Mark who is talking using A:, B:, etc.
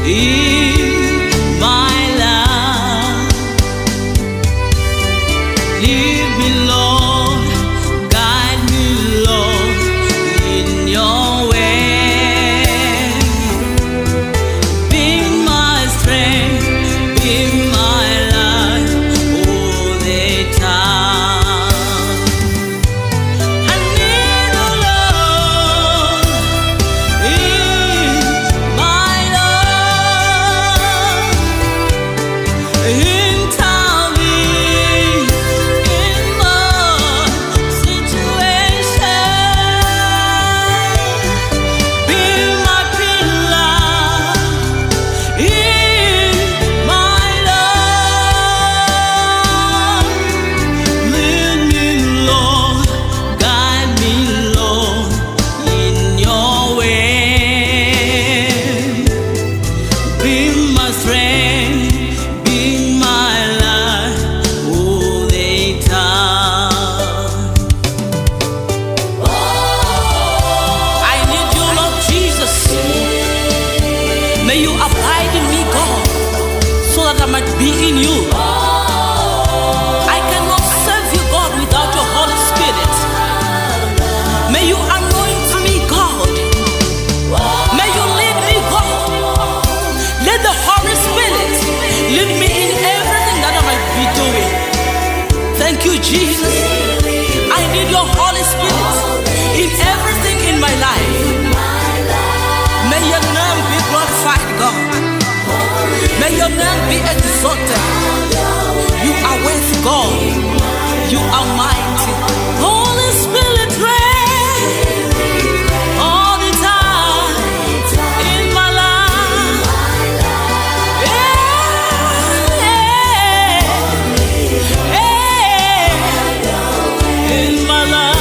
A: in my life. Lead me, Lord, guide me, Lord, in your way. Be my strength, be my life all the time. I need a Lord in my life. Intervene in my situation. Be my pillar in my life. Lead me, Lord, guide me, Lord, in your way. Be my strength, be my life all the time. I need you, Lord Jesus. May you abide in me, God, so that I might be in you. I cannot serve you, God, without your Holy Spirit. May you anoint me, God. May you lead me, God. Let the Holy Spirit lead me in everything that I might be doing. Thank you, Jesus. I need your Holy Spirit in everything in my life. May your name be glorified, God. May your name be exalted. You are worthy, God. You are mighty. Holy Spirit, reign all the time in my life. In my life.